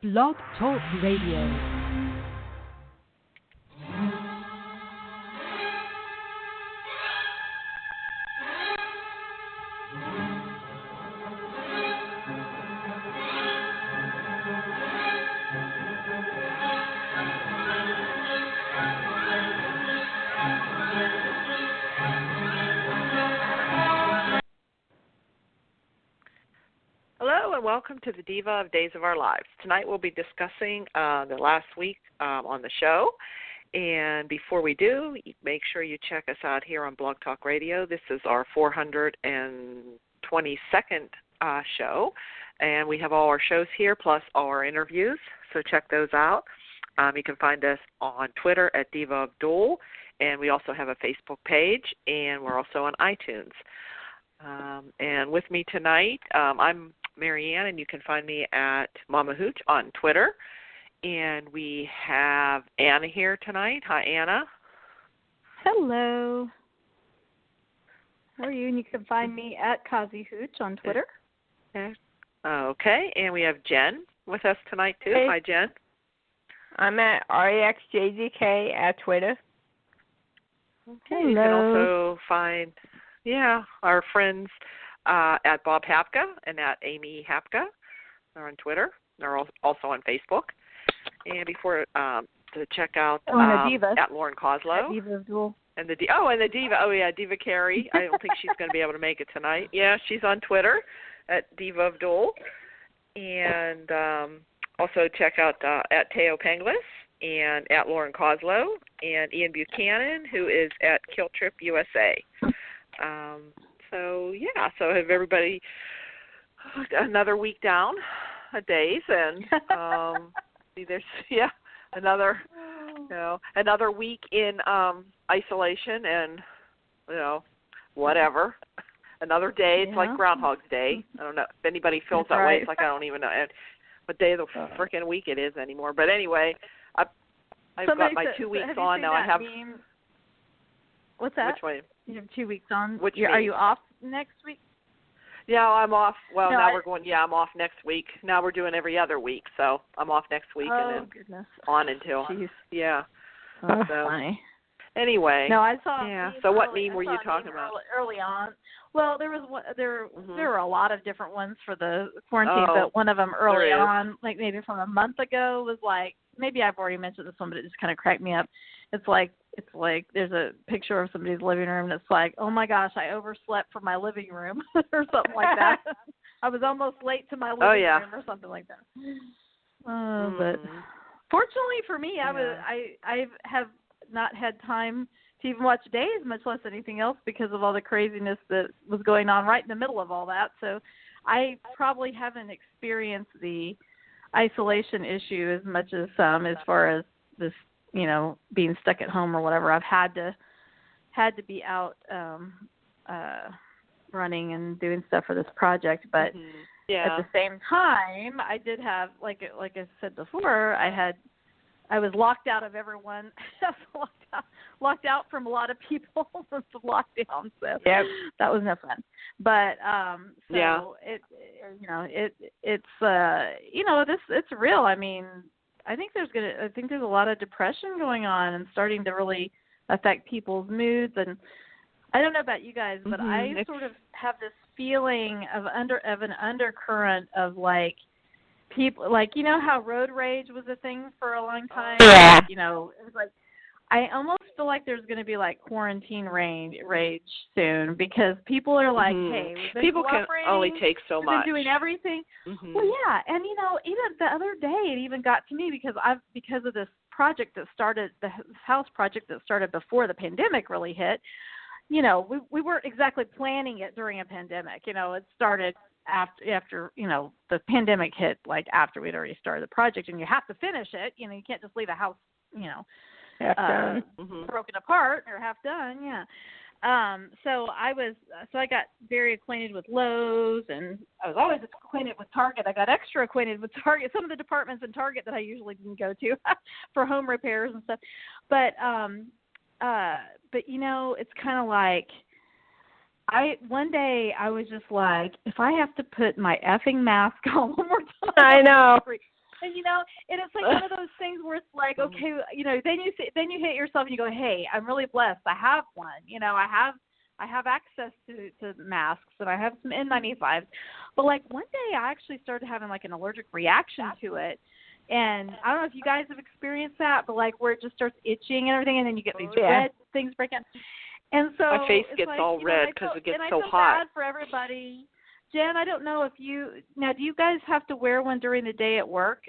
Blog Talk Radio. Hello and welcome to the Diva of Days of Our Lives. Tonight we'll be discussing the last week on the show. And before we do, make sure you check us out here on Blog Talk Radio. This is our 422nd show. And we have all our shows here plus all our interviews, so check those out. You can find us on Twitter at Diva of DOOL. And we also have a Facebook page, and we're also on iTunes. And with me tonight, I'm Marianne, and you can find me at Mama Hooch on Twitter. And we have Anna here tonight. Hi, Anna. Hello. How are you? And you can find me at Kazi Hooch on Twitter. Okay, and we have Jen with us tonight, too. Hey. Hi, Jen. I'm at REXJZK at Twitter. Okay. Hello. You can also find, our friends at Bob Hapka and at Amy Hapka. They're on Twitter. They're also on Facebook. And before to check out at Lauren Coslow. At Diva of DOOL. And the Diva. Diva Carey. I don't think she's going to be able to make it tonight. Yeah, she's on Twitter at Diva of DOOL. And also check out at Teo Penglis and at Lauren Coslow and Ian Buchanan, who is at Kill Trip USA. So have everybody another week down a days, and another week in isolation, and whatever. Another day. It's like Groundhog's Day. I don't know if anybody feels that way. It's like I don't even know what day of the freaking week it is anymore. But anyway, I've got my 2 weeks on now. I have. Meme? What's that? Which way? You have 2 weeks on. Are you off next week? Yeah, I'm off. Well, we're going. Yeah, I'm off next week. Now we're doing every other week, so I'm off next week and then on until. Jeez. Yeah. Oh, so, funny. Anyway. No, I saw. Yeah. So what meme were you talking about? Early on. Well, there was one. There were a lot of different ones for the quarantine, but one of them early on, like maybe from a month ago, was like, maybe I've already mentioned this one, but it just kind of cracked me up. It's like there's a picture of somebody's living room, and it's like, oh my gosh, I overslept for my living room or something like that. I was almost late to my living room or something like that. But fortunately for me, I have not had time to even watch days, much less anything else, because of all the craziness that was going on right in the middle of all that. So I probably haven't experienced the isolation issue as much as some, as far as this, being stuck at home or whatever. I've had to be out running and doing stuff for this project, but at the same time, I did have, like I said before, I was locked out of everyone. locked out from a lot of people with the lockdown. So that was no fun. But it's real. I mean, I think there's a lot of depression going on and starting to really affect people's moods. And I don't know about you guys, but I sort of have this feeling of an undercurrent of like people, like, how road rage was a thing for a long time. Yeah. It was like, I almost feel like there's going to be like quarantine rage soon, because people are like, hey, we've been people can only take so we've much. Been doing everything. Well, yeah, and even the other day, it even got to me because of this project that started, the house project that started before the pandemic really hit. We weren't exactly planning it during a pandemic. It started after the pandemic hit, like after we'd already started the project, and you have to finish it. You can't just leave a house, half done, broken apart or half done. So I got very acquainted with Lowe's, and I was always acquainted with Target. I got extra acquainted with Target, some of the departments in Target that I usually didn't go to for home repairs and stuff. But it's kind of like, one day I was just like, if I have to put my effing mask on one more time, I know. And and it's like one of those things where it's like, okay, then you hit yourself and you go, hey, I'm really blessed. I have one. I have access to masks and I have some N95s. But like one day I actually started having like an allergic reaction to it. And I don't know if you guys have experienced that, but like where it just starts itching and everything, and then you get these red things break out. And so my face gets like, all red because it gets so hot. And I feel bad for everybody. Jen, I don't know if do you guys have to wear one during the day at work,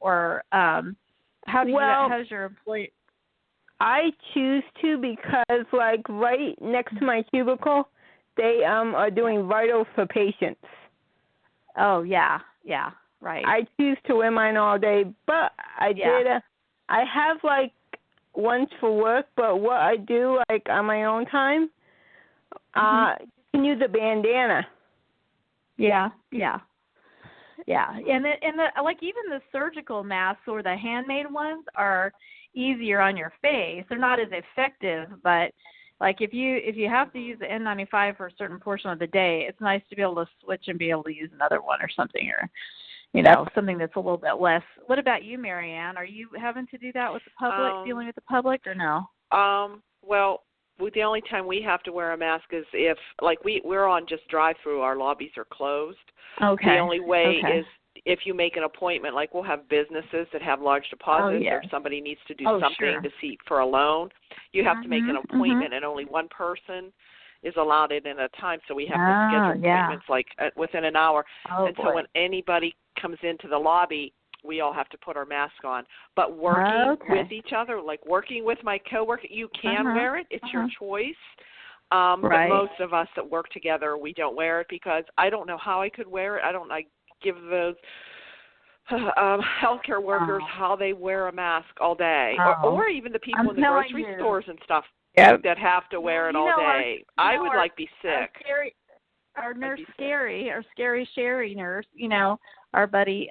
or how's your employee? I choose to because, like, right next to my cubicle, they are doing vitals for patients. Oh, yeah, right. I choose to wear mine all day, but I have, like, ones for work, but what I do, like, on my own time, you can use a bandana. Yeah. And like even the surgical masks or the handmade ones are easier on your face. They're not as effective, but like if you have to use the N95 for a certain portion of the day, it's nice to be able to switch and be able to use another one or something, or something that's a little bit less. What about you, Marianne? Are you having to do that with the public, dealing with the public, or no? Well, the only time we have to wear a mask is if, like, we're on just drive-through. Our lobbies are closed. Okay. The only way is if you make an appointment, like we'll have businesses that have large deposits or somebody needs to do something to seek for a loan. You have to make an appointment, and only one person is allowed in at a time, so we have to schedule appointments like within an hour. So when anybody comes into the lobby, we all have to put our mask on. But working with each other, like working with my coworker, you can wear it. It's your choice. But most of us that work together, we don't wear it because I don't know how I could wear it. I give those healthcare workers how they wear a mask all day, or even the people in the grocery stores and stuff that have to wear it all day. I would be sick. Our nurse, Scary Sherry nurse, our buddy.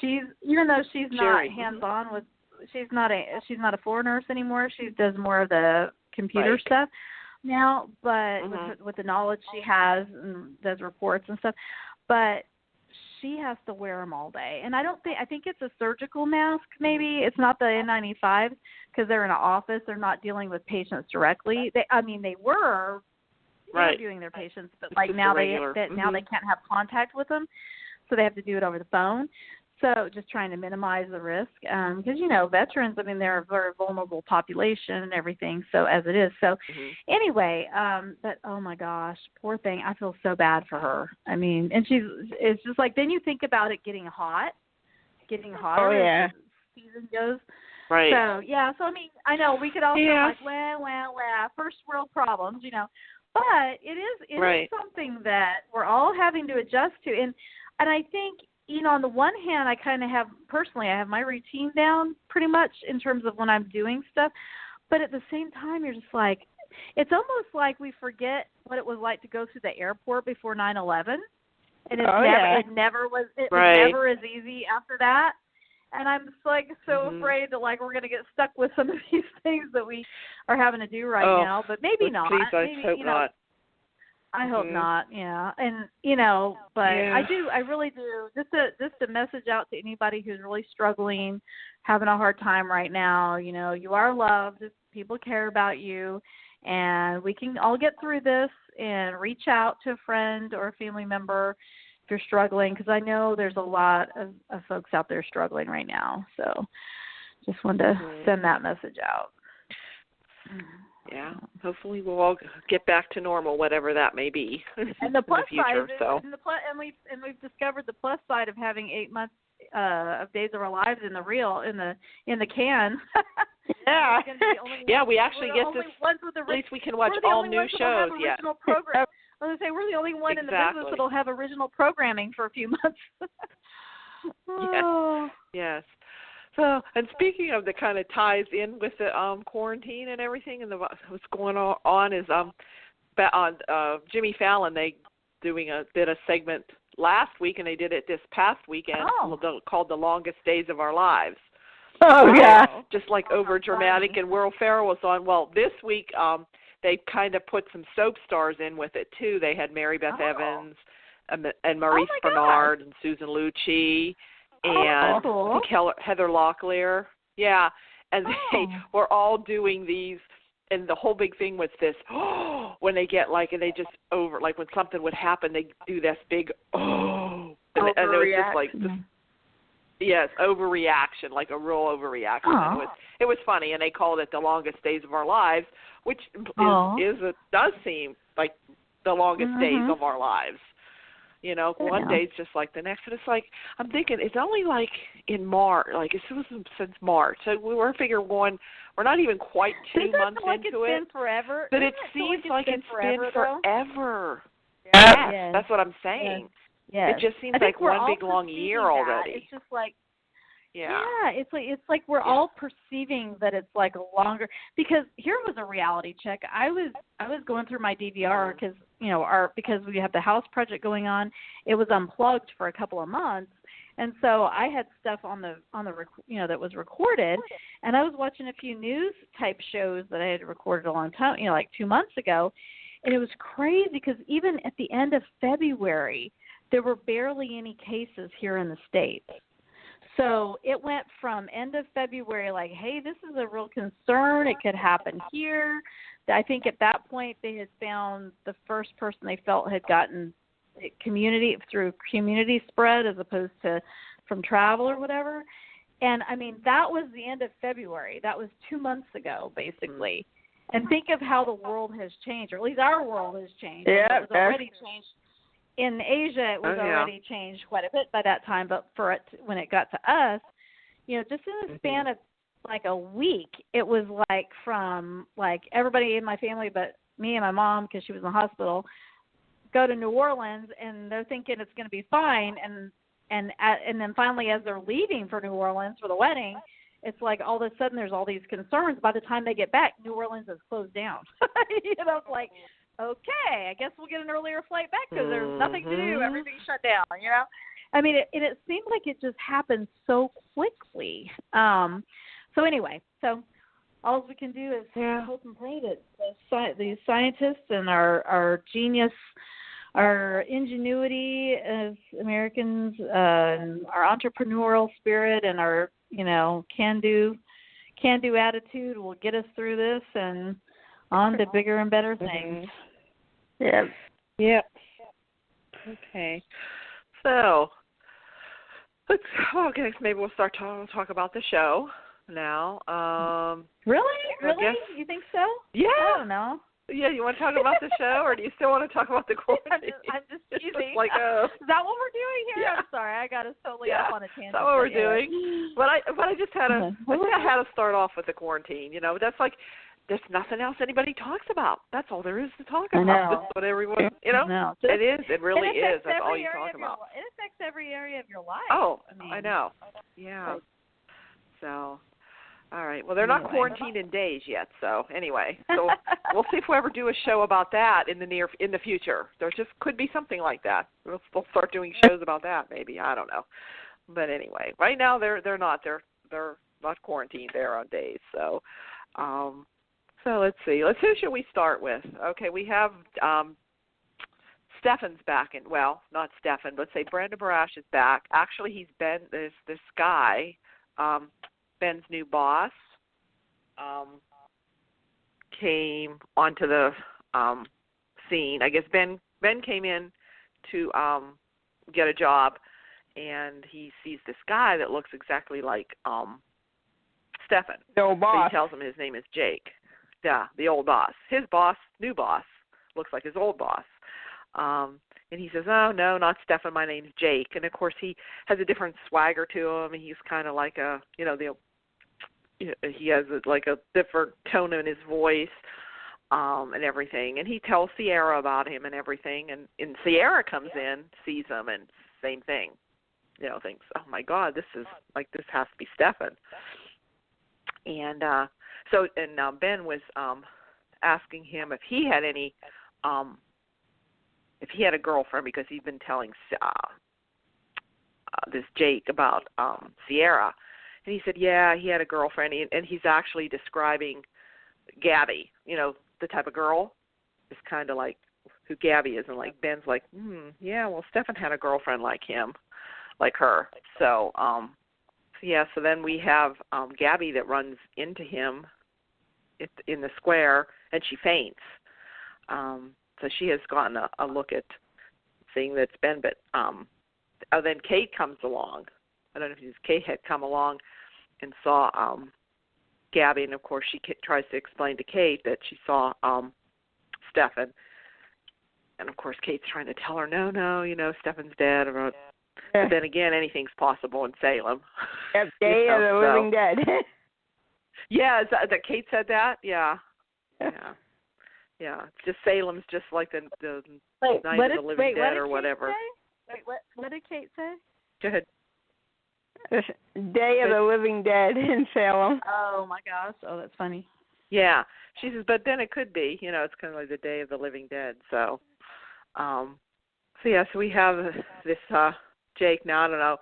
She's, even though she's not hands-on with, she's not a floor nurse anymore. She does more of the computer stuff now, but with the knowledge she has and does reports and stuff, but she has to wear them all day. And I think it's a surgical mask. Maybe it's not the N95s because they're in an office. They're not dealing with patients directly. They were interviewing their patients, but like now they can't have contact with them, so they have to do it over the phone. So just trying to minimize the risk because, veterans, they're a very vulnerable population and everything, so as it is. So anyway, but oh, my gosh, poor thing. I feel so bad for her. And it's just like then you think about it getting hotter as the season goes. Right. So, I know we could also like, first world problems, but it is something that we're all having to adjust to. And I think, on the one hand, I kind of have my routine down pretty much in terms of when I'm doing stuff. But at the same time, you're just like, it's almost like we forget what it was like to go through the airport before 9/11. And it never was never as easy after that. And I'm just like so afraid that like we're going to get stuck with some of these things that we are having to do right now. But maybe not. Please, I hope not. I hope not, and but I really do. Just a message out to anybody who's really struggling, having a hard time right now. You are loved. People care about you, and we can all get through this. And reach out to a friend or a family member if you're struggling, because I know there's a lot of folks out there struggling right now. So, just wanted to send that message out. Yeah, hopefully we'll all get back to normal, whatever that may be. And the plus in the future, side, we've discovered the plus side of having 8 months of Days of Our Lives in the can. We actually get to. At least we can watch all new shows. I was going to say we're the only one in the business that'll have original programming for a few months. Yes. So, and speaking of the kind of ties in with the quarantine and everything, and what's going on is on Jimmy Fallon, they did a segment last week, and they did it this past weekend called "The Longest Days of Our Lives." Oh yeah, just like over dramatic, and Will Ferrell was on. Well, this week they kind of put some soap stars in with it too. They had Mary Beth Evans and Maurice Bernard and Susan Lucci. and cool. I think Heather Locklear. Yeah, and they were all doing these, and the whole big thing was this, when they get like, and they just like when something would happen, they do this big, and it was just like, this, yes, overreaction, like a real overreaction. It was funny, and they called it the longest days of our lives, which does seem like the longest days of our lives. You know, one day's just like the next, and it's like, I'm thinking it's only like in March, like it was since March. So we were figuring we're not even quite 2 months into it. It's been forever. But it seems like it's been forever. Yes. Yes, that's what I'm saying. Yes. It just seems like one big long year already. It's just like, it's like we're all perceiving that it's like a longer, because here was a reality check. I was going through my DVR because because we have the house project going on. It was unplugged for a couple of months, and so I had stuff on the that was recorded, and I was watching a few news type shows that I had recorded a long time, like 2 months ago, and it was crazy because even at the end of February there were barely any cases here in the States. So it went from end of February, like, hey, this is a real concern. It could happen here. I think at that point they had found the first person they felt had gotten through community spread as opposed to from travel or whatever. And, I mean, that was the end of February. That was 2 months ago, basically. And think of how the world has changed, or at least our world has changed. Yeah, it was already changed. In Asia, it was already changed quite a bit by that time, but when it got to us, just in the span of like a week, it was like from like everybody in my family but me and my mom, because she was in the hospital, go to New Orleans, and they're thinking it's going to be fine, and then finally as they're leaving for New Orleans for the wedding, it's like all of a sudden there's all these concerns. By the time they get back, New Orleans is closed down. It's like, okay, I guess we'll get an earlier flight back because there's nothing to do. Everything's shut down, I mean, it seemed like it just happened so quickly. So anyway, all we can do is hope and pray that these scientists and our genius, our ingenuity as Americans, and our entrepreneurial spirit and our, can-do attitude will get us through this and on to bigger and better things. Yep. Okay. So, maybe we'll start talk about the show now. Really? You think so? Yeah. I don't know. Yeah, you want to talk about the show, or do you still want to talk about the quarantine? I'm just teasing. Like, is that what we're doing here? Yeah. I'm sorry, I got us totally off on a tangent. That's what we're doing. But I just had I think I had to start off with the quarantine. That's like, there's nothing else anybody talks about. That's all there is to talk about. That's what everyone, No. It is. It really is. That's all you talk about. It affects every area of your life. Oh, I know. Yeah. So, all right. Well, they're not quarantined in days yet. So anyway, we'll see if we ever do a show about that in the future. There just could be something like that. We'll start doing shows about that. Maybe, I don't know. But anyway, right now they're not. They're not quarantined. They're on days. So. So let's see. Who should we start with? Okay, we have Stefan's back, not Stefan, but say Brenda Barash is back. Actually, he's been this guy, Ben's new boss, came onto the scene. I guess Ben came in to get a job, and he sees this guy that looks exactly like Stefan. The old boss. So he tells him his name is Jake. Yeah, the old boss. His boss, new boss, looks like his old boss. And he says, oh, no, not Stefan, my name's Jake. And, of course, he has a different swagger to him. He's kind of like he has like a different tone in his voice and everything. And he tells Sierra about him and everything. And Sierra comes in, sees him, and same thing. Thinks, oh, my God, this has to be Stefan. And Ben was asking him if he had if he had a girlfriend, because he'd been telling this Jake about Sierra. And he said, yeah, he had a girlfriend, and he's actually describing Gabi, the type of girl. It's kind of like who Gabi is, and like Ben's like, yeah, well, Stefan had a girlfriend like him. like her. So, so then we have Gabi that runs into him in the square, and she faints. So she has gotten a look at seeing that's been, but then Kate comes along. I don't know if Kate had come along and saw Gabi, and of course she tries to explain to Kate that she saw Stefan. And of course Kate's trying to tell her, no, Stefan's dead. But then again, anything's possible in Salem. Yep, Day of the Living Dead. Yeah, is that Kate said that? Yeah. It's just Salem's just like the Night of the Living Dead or whatever. Wait, what did Kate say? Go ahead. Day of the Living Dead in Salem. Oh my gosh! Oh, that's funny. Yeah, she says, but then it could be, it's kind of like the Day of the Living Dead. So, so we have this Jake. Now I don't know.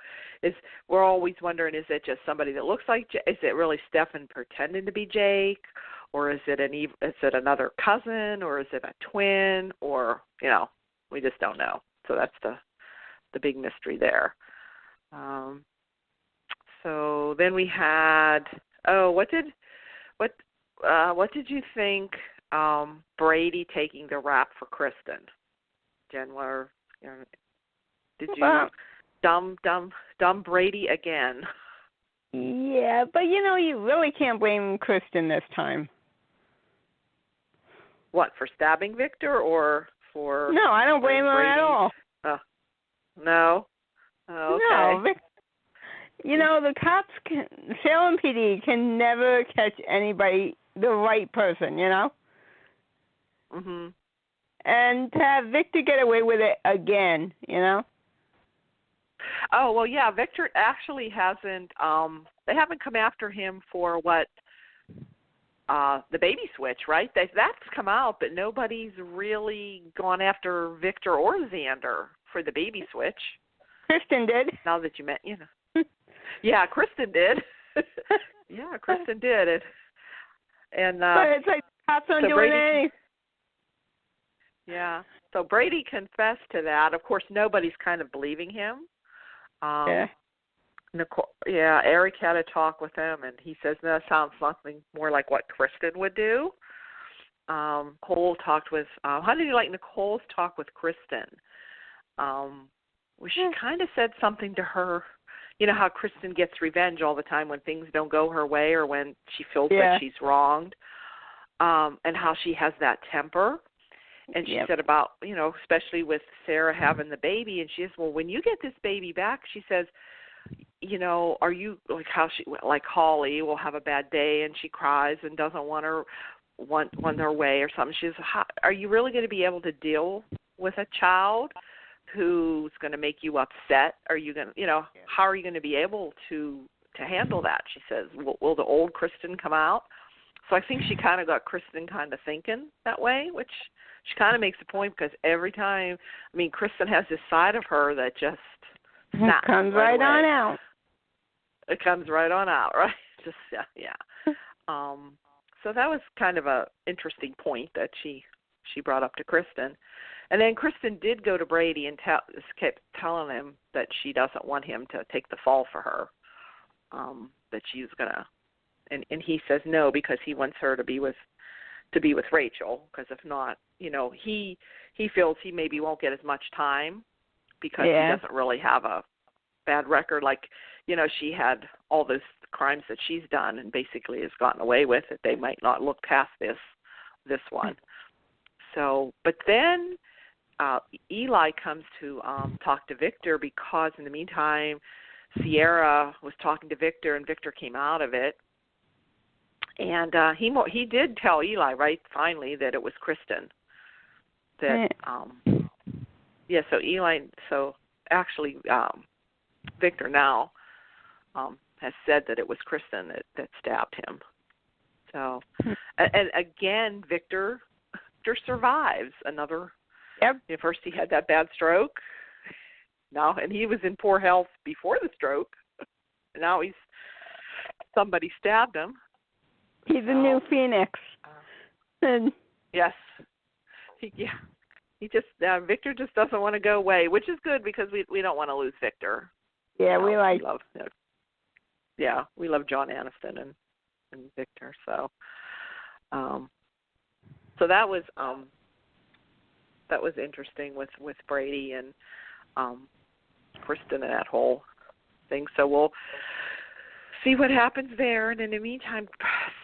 We're always wondering, is it just somebody that looks like Jake? Is it really Stefan pretending to be Jake, or is it another cousin, or is it a twin, or we just don't know. So that's the big mystery there. So then we had what did you think Brady taking the rap for Kristen? Jen, did you dumb Brady again? Yeah, but you really can't blame Kristen this time. What, for stabbing Victor or for? No, I don't blame her at all. No. Oh, okay. No, the cops Salem PD can never catch anybody, the right person, Mhm. And to have Victor get away with it again, Oh, well, yeah, Victor actually hasn't, they haven't come after him for the baby switch, right? That's come out, but nobody's really gone after Victor or Xander for the baby switch. Kristen did. Now that you mention, Yeah, Kristen did. Yeah, Kristen did it. And but it's like cops aren't doing anything. Yeah. So Brady confessed to that. Of course, nobody's kind of believing him. Nicole, Eric had a talk with him, and he says, no, that sounds something more like what Kristen would do. Cole talked with, how did you like Nicole's talk with Kristen? She kind of said something to her, how Kristen gets revenge all the time when things don't go her way or when she feels that she's wronged, and how she has that temper. And she said about, especially with Sarah having the baby, and she says, well, when you get this baby back, she says, are you, like how she, like Holly will have a bad day and she cries and doesn't want her way or something. She says, are you really going to be able to deal with a child who's going to make you upset? Are you going to, how are you going to be able to handle that? She says, will the old Kristen come out? So I think she kind of got Kristen kind of thinking that way, which she kind of makes a point because every time, Kristen has this side of her that just snaps. Comes right on out. It comes right on out, right? Just, yeah. So that was kind of a interesting point that she brought up to Kristen. And then Kristen did go to Brady and kept telling him that she doesn't want him to take the fall for her, that she's going to. And he says no because he wants her to be with Rachel, because if not, he feels he maybe won't get as much time because he doesn't really have a bad record. Like, she had all those crimes that she's done and basically has gotten away with it. They might not look past this one. So, but then Eli comes to talk to Victor because in the meantime, Sierra was talking to Victor and Victor came out of it. And he did tell Eli, right, finally, that it was Kristen. That, so actually Victor now has said that it was Kristen that stabbed him. So, and again, Victor survives another. Yep. First he had that bad stroke. Now, and he was in poor health before the stroke. Now somebody stabbed him. He's a new phoenix. Yes. He just Victor just doesn't want to go away, which is good because we don't want to lose Victor. Yeah, we like. We love John Aniston and Victor. So, so that was interesting with Brady and Kristen and that whole thing. So we'll see what happens there. And in the meantime,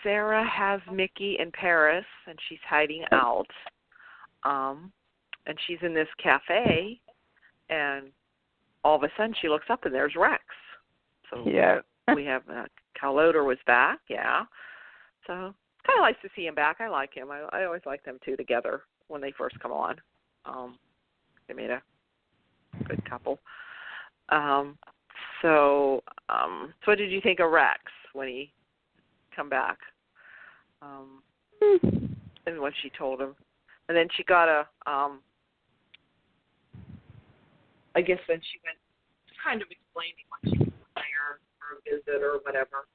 Sarah has Mickey in Paris, and she's hiding out. And she's in this cafe, and all of a sudden she looks up, and there's Rex. So we have Cal Loder was back, So kind of nice to see him back. I like him. I always like them two together when they first come on. They made a good couple. So what did you think of Rex when he come back? And what she told him, and then she got a. I guess then she went kind of explaining what she was there for a visit or whatever.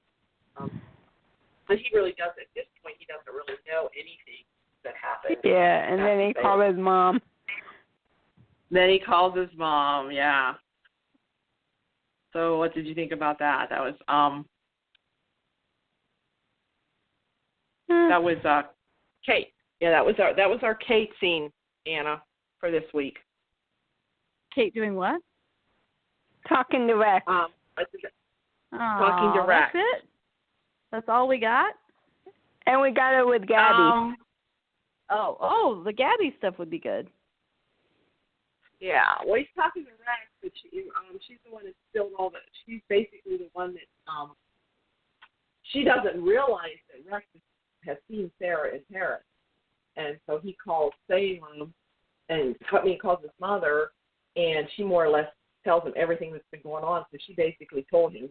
But he really doesn't. At this point, he doesn't really know anything that happened. Yeah, and then he called his mom. Then he calls his mom. Yeah. So what did you think about that? That was Kate. Yeah, that was our Kate scene, Anna, for this week. Kate doing what? Talking to Rex. Talking to Rex. That's it? That's all we got? And we got it with Gabi. The Gabi stuff would be good. Yeah, well, he's talking to Rex, but she's the one that spilled all the. She's basically the one that she doesn't realize that Rex has seen Sarah in Paris, and so he calls Salem and calls his mother, and she more or less tells him everything that's been going on. So she basically told him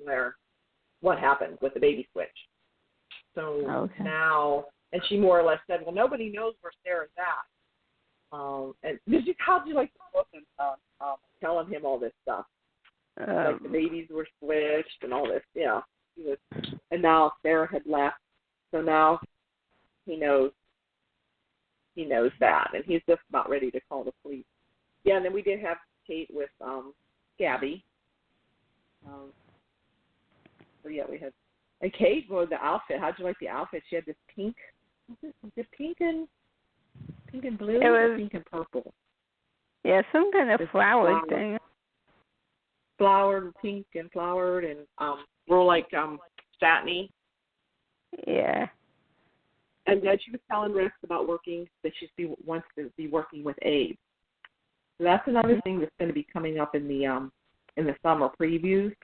what happened with the baby switch. So now, and she more or less said, well, nobody knows where Sarah's at. And how'd you like the book and telling him all this stuff? Like the babies were switched and all this, yeah. And now Sarah had left, so now he knows that, and he's just about ready to call the police. Yeah, and then we did have Kate with Gabi. So yeah, we had. And Kate, well, the outfit. How'd you like the outfit? She had this pink. Was it pink and blue? It was pink and purple. Yeah, some kind of flower thing. Flowered, pink and flowered, and real like satiny. Yeah. And then she was telling Rex about that she wants to be working with Abe. So that's another thing that's going to be coming up in the summer previews.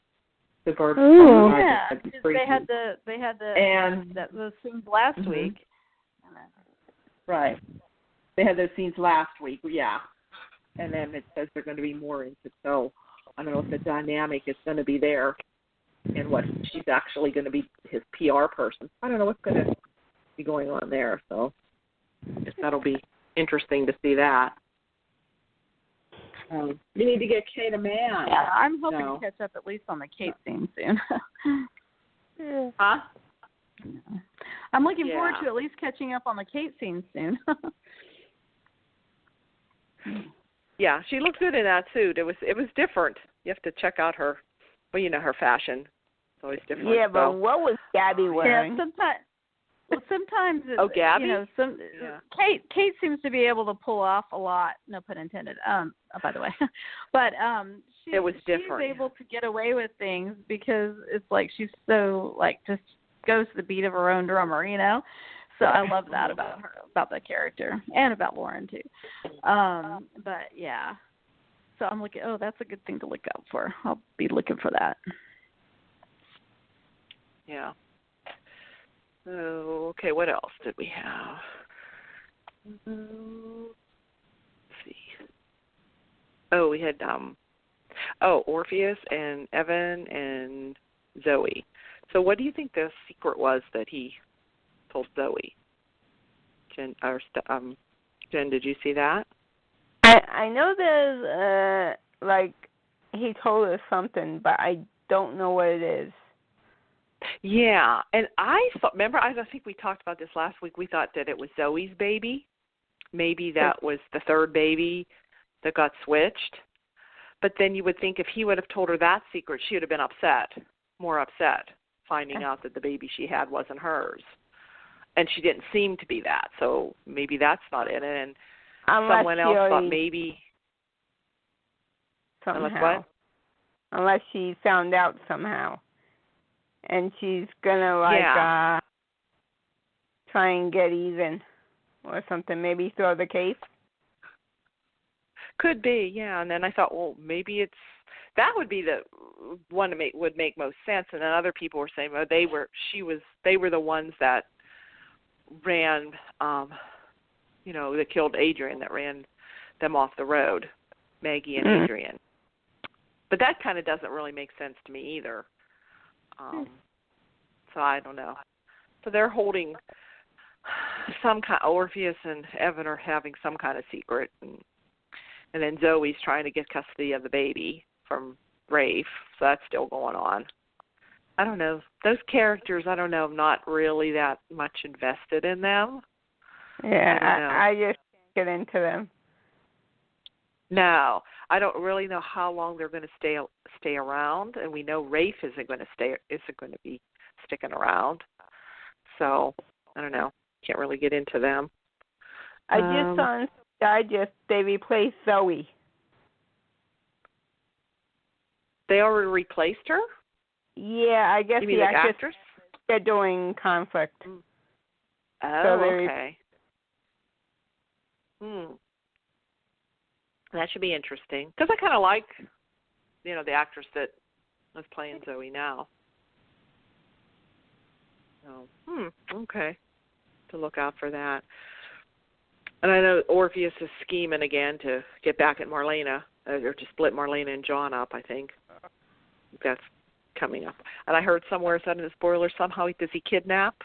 The bird. Oh yeah, they had those scenes last week. Right. They had those scenes last week. Yeah. And then it says they're going to be more into. So I don't know if the dynamic is going to be there, and what she's actually going to be his PR person. I don't know what's going to be going on there. So I guess that'll be interesting to see that. You need to get Kate a man. Yeah, I'm hoping to catch up at least on the Kate scene soon. Huh? I'm looking forward to at least catching up on the Kate scene soon. Yeah, she looked good in that suit. It was different. You have to check out her, her fashion. It's always different. Yeah, but what was Gabi wearing? Yeah, sometimes it's, Gabi? Kate seems to be able to pull off a lot, no pun intended, by the way. But it was different. She's able to get away with things because it's like she's so just goes to the beat of her own drummer, So I love that about her, about the character, and about Lauren too. But yeah. So I'm looking that's a good thing to look out for. I'll be looking for that. Yeah. So, okay, what else did we have? Let's see. Oh, we had Orpheus and Evan and Zoe. So what do you think the secret was that he told Zoe? Jen, did you see that? I know there's he told us something, but I don't know what it is. Yeah, and I think we talked about this last week. We thought that it was Zoe's baby. Maybe that was the third baby that got switched. But then you would think if he would have told her that secret, she would have been more upset, finding out that the baby she had wasn't hers. And she didn't seem to be that, so maybe that's not it. And someone else thought maybe somehow. Unless she found out somehow, and she's gonna try and get even or something. Maybe throw the case. Could be, yeah. And then I thought, well, maybe that would be the one would make most sense. And then other people were saying, well, they were the ones that ran, that killed Adrian, that ran them off the road, Maggie and Adrian. But that kind of doesn't really make sense to me either. So I don't know. So they're holding some kind. Orpheus and Evan are having some kind of secret, and then Zoe's trying to get custody of the baby from Rafe. So that's still going on. I don't know. Those characters, I don't know. I'm not really that much invested in them. Yeah, I just can't get into them. No, I don't really know how long they're going to stay around, and we know Rafe isn't going to be sticking around. So I don't know. Can't really get into them. I just saw in Digest they replaced Zoe. They already replaced her? Yeah, I guess you mean the actress? They're doing conflict. Oh, so okay. That should be interesting. Because I kind of like, the actress that is playing Zoe now. So, okay. To look out for that. And I know Orpheus is scheming again to get back at Marlena, or to split Marlena and John up, I think. That's coming up. And I heard somewhere, it's in the spoiler, somehow does he kidnap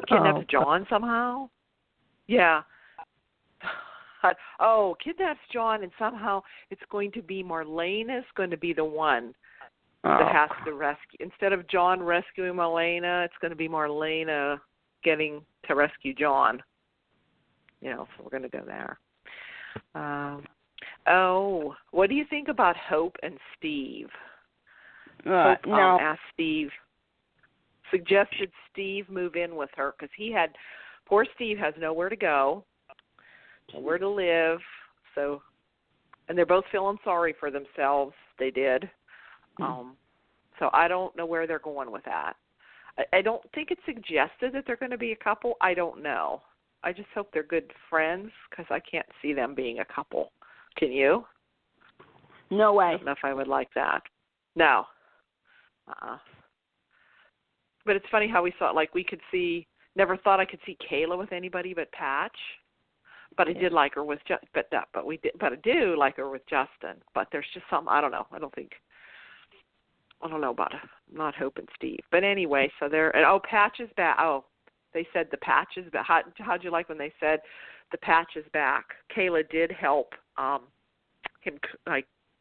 John somehow? Yeah. Kidnaps John, and somehow it's going to be Marlena's going to be the one that has to rescue. Instead of John rescuing Marlena, it's going to be Marlena getting to rescue John. So we're going to go there. What do you think about Hope and Steve? Hope asked Steve, suggested Steve move in with her because poor Steve has nowhere to go, nowhere to live. So, and they're both feeling sorry for themselves. They did. So I don't know where they're going with that. I don't think it's suggested that they're going to be a couple. I don't know. I just hope they're good friends because I can't see them being a couple. Can you? No way. I don't know if I would like that. No. But it's funny how we thought, never thought I could see Kayla with anybody but Patch. But I did like her with but I do like her with Justin. But there's just some, I don't know. I don't know about not Hope and Steve. But anyway, so Patch is back. They said the Patch is back. How'd you like when they said the Patch is back? Kayla did help him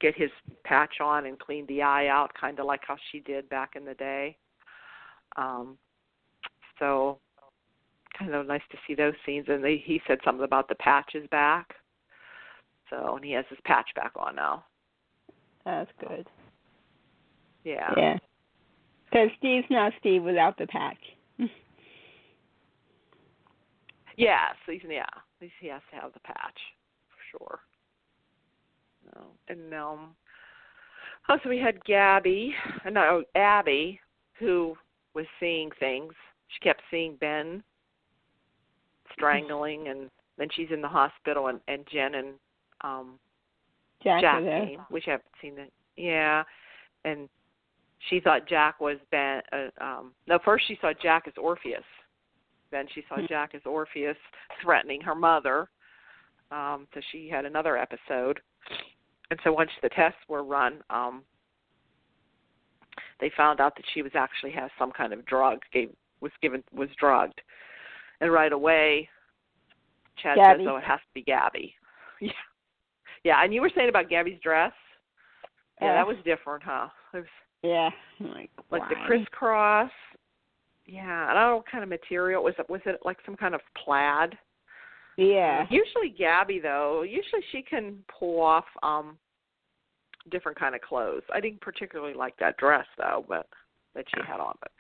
get his patch on and clean the eye out, kind of like how she did back in the day. So kind of nice to see those scenes. And he said something about the Patch is back. So, and he has his patch back on now. That's good. Yeah. Yeah. Because Steve's not Steve without the patch. Yeah, so at least he has to have the patch, for sure. And so we had Abby, who was seeing things. She kept seeing Ben strangling, and then she's in the hospital, and Jen and Jack came, which I haven't seen. Yeah, and she thought Jack was Ben. First she saw Jack as Orpheus. Then she saw Jack as Orpheus threatening her mother. So she had another episode. And so once the tests were run, they found out that she was actually has some kind of drug, was drugged. And right away, Chad says, it has to be Gabi. Yeah, and you were saying about Gabi's dress? Yeah, that was different, huh? It was, like the crisscross. Yeah, I don't know what kind of material. Was it like some kind of plaid? Yeah. Usually Gabi, though, she can pull off different kind of clothes. I didn't particularly like that dress though, but that she had on. But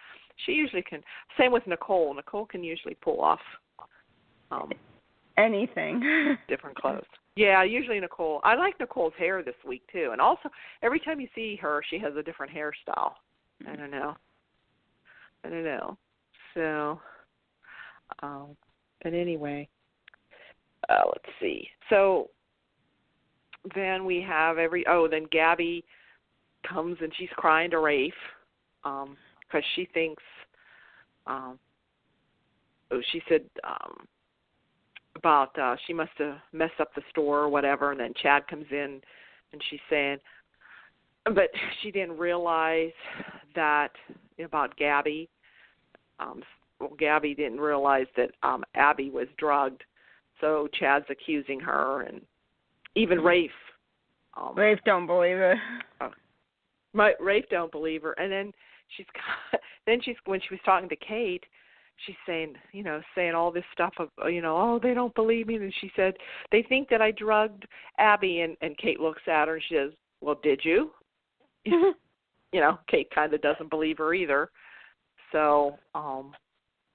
she usually can. Same with Nicole. Nicole can usually pull off anything. Different clothes. Yeah, usually Nicole. I like Nicole's hair this week too, and also every time you see her, she has a different hairstyle. I don't know. So, but anyway, let's see. So then we have then Gabi comes and she's crying to Rafe because she thinks, she said about she must have messed up the store or whatever, and then Chad comes in and she's saying, but she didn't realize that about Gabi. Gabi didn't realize that Abby was drugged, so Chad's accusing her, and even Rafe. Rafe don't believe her. Rafe don't believe her, and then when she was talking to Kate, she's saying all this stuff of oh, they don't believe me, and she said they think that I drugged Abby, and Kate looks at her and she says, well, did you? Kate kind of doesn't believe her either. So I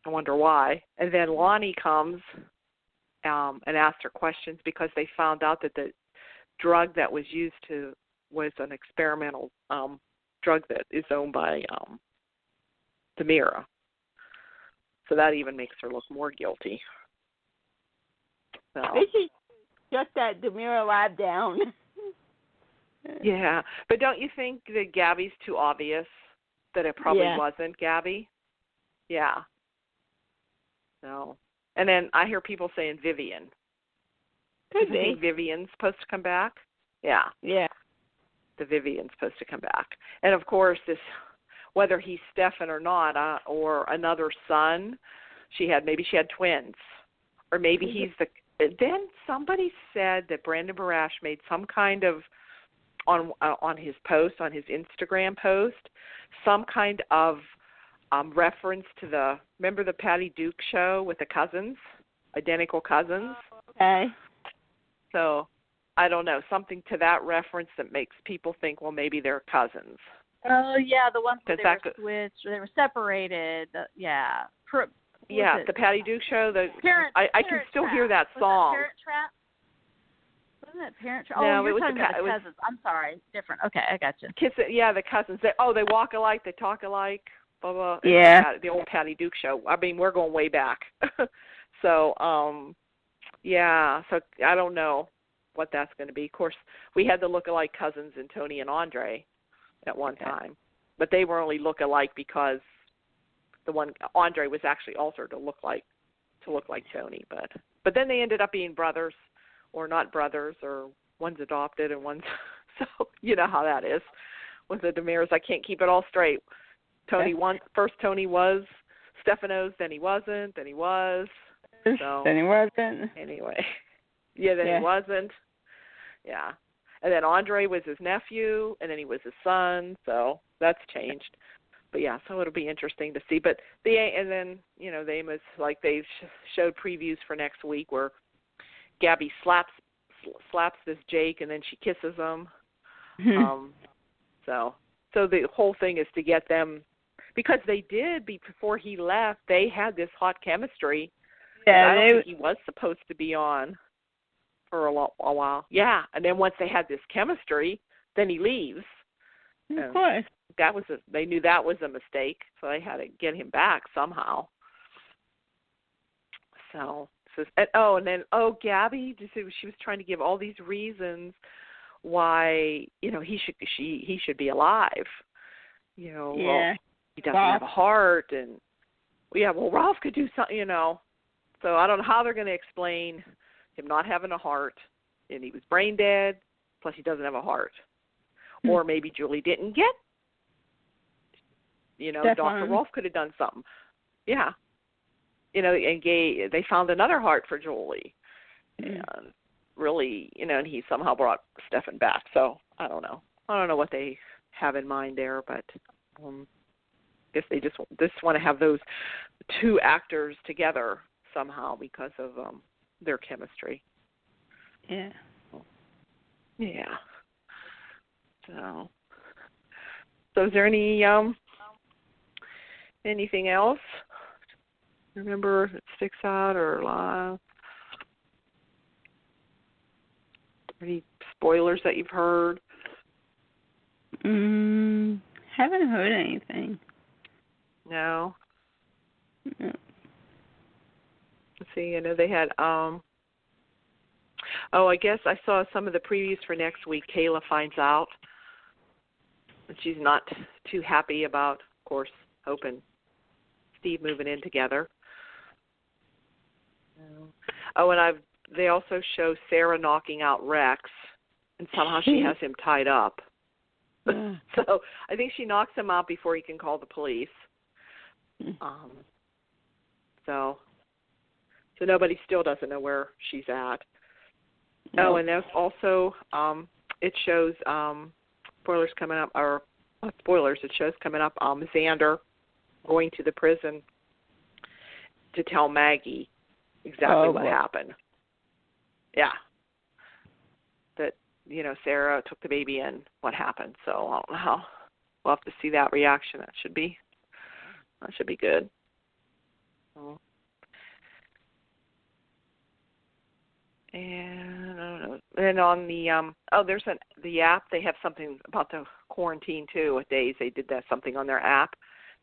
wonder why. And then Lani comes and asks her questions because they found out that the drug that was used was an experimental drug that is owned by DiMera. So that even makes her look more guilty. So. They should shut that DiMera lab down. Yeah, but don't you think that Gabi's too obvious? That it probably wasn't Gabi? Yeah. No. And then I hear people saying Vivian. Could Do be. you think Vivian's supposed to come back? Yeah. Yeah. The Vivian's supposed to come back. And of course, whether he's Stefan or not, or another son, maybe she had twins. Or maybe he's then somebody said that Brandon Barash made some kind of, on his post, on his Instagram post, some kind of reference to remember the Patty Duke show with the cousins, identical cousins? Okay. So, I don't know, something to that reference that makes people think, well, maybe they're cousins. Oh, yeah, the ones where they were switched, or they were separated. Yeah, the Patty Duke show. I can still Trap. hear that Was song. that Parent Trap? Wasn't it Parent Trap? No, you're it was talking about the cousins. I'm sorry, different. Okay, I got you. Kids, the cousins. They walk alike, they talk alike, blah, blah. Yeah. The old Patty Duke show. I mean, we're going way back. So, so I don't know what that's going to be. Of course, we had the look-alike cousins in Tony and Andre at one time, but they were only look-alike because the one Andre was actually altered to look like Tony. But then they ended up being brothers, or not brothers, or one's adopted and one's so you know how that is with the DiMeras. I can't keep it all straight. First Tony was Stefano's, then he wasn't, then he was. So, then he wasn't. Anyway. Yeah, then he wasn't. Yeah. And then Andre was his nephew, and then he was his son, so that's changed. But yeah, so it'll be interesting to see. But the aim is like they showed previews for next week where Gabi slaps this Jake, and then she kisses him. So the whole thing is to get them, because they did before he left. They had this hot chemistry. Yeah, I don't think he was supposed to be on for a while. Yeah, and then once they had this chemistry, then he leaves. Of course. They knew that was a mistake, so they had to get him back somehow. So, Gabi, she was trying to give all these reasons why he should be alive. Well, he doesn't have a heart, and Ralph could do something. So I don't know how they're going to explain him not having a heart, and he was brain dead, plus he doesn't have a heart. Or maybe Julie didn't get, Dr. Rolf could have done something. Yeah. And they found another heart for Julie. And really, and he somehow brought Stefan back. So I don't know. I don't know what they have in mind there, but I guess they just want to have those two actors together somehow because of their chemistry. Yeah. Yeah. So is there anything else? Remember that sticks out or live? Any spoilers that you've heard? Haven't heard anything. No. No. Let's see. I know they had. I guess I saw some of the previews for next week. Kayla finds out that she's not too happy about, of course, Hope and Steve moving in together. And they also show Sarah knocking out Rex, and somehow she has him tied up. So I think she knocks him out before he can call the police. So nobody still doesn't know where she's at. No. Oh, and there's also it shows spoilers coming up, or not spoilers. It shows coming up Xander going to the prison to tell Maggie exactly what happened. Yeah. That, Sarah took the baby and what happened. So I don't know how. We'll have to see that reaction. That should be good. So. And I don't know. And on the there's the app. They have something about the quarantine too. With days they did something on their app.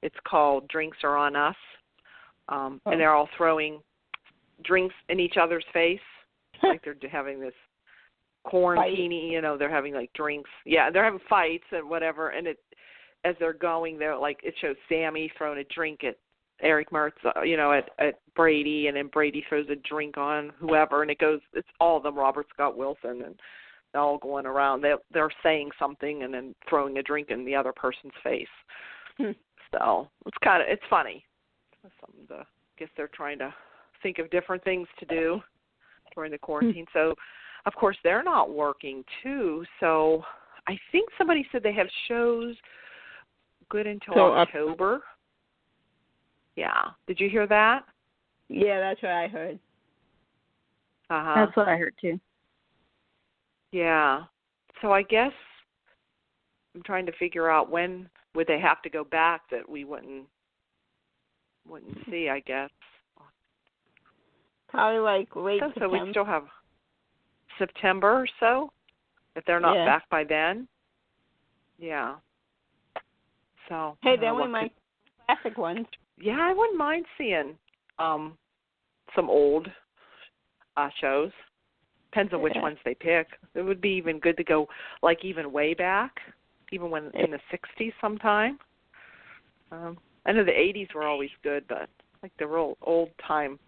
It's called Drinks Are on Us, and they're all throwing drinks in each other's face, like they're having this quarantine. They're having like drinks. Yeah, they're having fights and whatever. And as they're going, they're like it shows Sammy throwing a drink at Eric Mertz, at Brady, and then Brady throws a drink on whoever, and it's all of them, Robert Scott Wilson, and they're all going around. They're saying something and then throwing a drink in the other person's face. So it's funny. I guess they're trying to think of different things to do during the quarantine. So, of course, they're not working too. So I think somebody said they have shows good until October. Yeah. Did you hear that? Yeah, that's what I heard. That's what I heard too. Yeah. So I guess I'm trying to figure out when would they have to go back that we wouldn't see, I guess. Probably like late September. So we still have September or so, if they're not back by then. Yeah. So. Hey, then we might classic ones. Yeah, I wouldn't mind seeing some old shows. Depends on which ones they pick. It would be even good to go, like, even way back, even when in the 60s sometime. I know the 80s were always good, but like the real old time,